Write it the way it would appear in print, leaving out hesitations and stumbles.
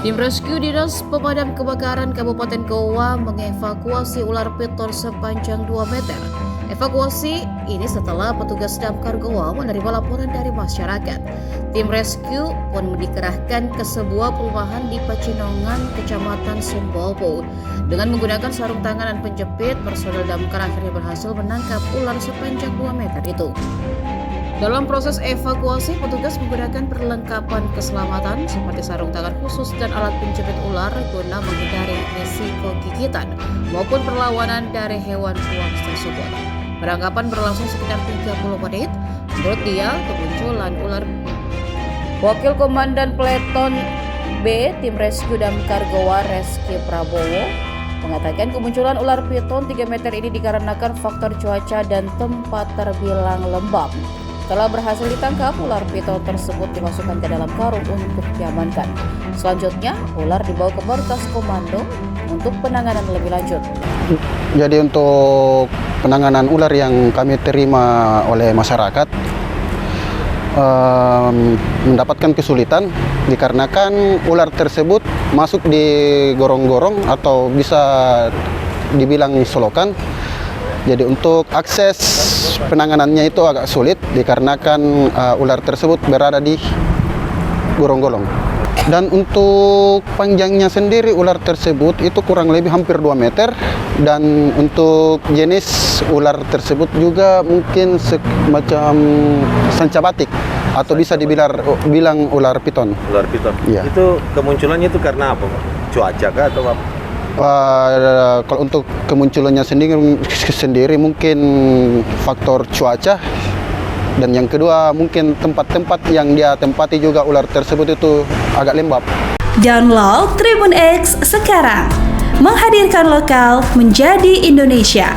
Tim rescue Dinas Pemadam Kebakaran Kabupaten Goa mengevakuasi ular piton sepanjang 2 meter. Evakuasi ini setelah petugas damkar Goa menerima laporan dari masyarakat. Tim rescue pun dikerahkan ke sebuah perumahan di Pacinongan, Kecamatan Sumbowo. Dengan menggunakan sarung tangan dan penjepit, personel damkar akhirnya berhasil menangkap ular sepanjang 2 meter itu. Dalam proses evakuasi, petugas menggunakan perlengkapan keselamatan seperti sarung tangan khusus dan alat penjepit ular guna menghindari risiko gigitan maupun perlawanan dari hewan buas tersebut. Penangkapan berlangsung sekitar 30 menit. Menurut dia, kemunculan ular. Wakil Komandan Peleton B Tim Rescue Damkar Goa Reski Prabowo mengatakan kemunculan ular piton 3 meter ini dikarenakan faktor cuaca dan tempat terbilang lembab. Setelah berhasil ditangkap, ular piton tersebut dimasukkan ke dalam karung untuk diamankan. Selanjutnya, ular dibawa ke markas komando untuk penanganan lebih lanjut. Jadi untuk penanganan ular yang kami terima oleh masyarakat mendapatkan kesulitan dikarenakan ular tersebut masuk di gorong-gorong atau bisa dibilang solokan. Jadi untuk akses penanganannya itu agak sulit dikarenakan ular tersebut berada di gorong-gorong. Dan untuk panjangnya sendiri ular tersebut itu kurang lebih hampir 2 meter. Dan untuk jenis ular tersebut juga mungkin semacam sanca batik atau bisa bilang ular piton. Ular piton. Ya. Itu kemunculannya itu karena apa, Pak? Cuaca kah atau apa? Kalau untuk kemunculannya sendiri mungkin faktor cuaca, dan yang kedua mungkin tempat-tempat yang dia tempati juga ular tersebut itu agak lembab. Download Tribun X sekarang, menghadirkan lokal menjadi Indonesia.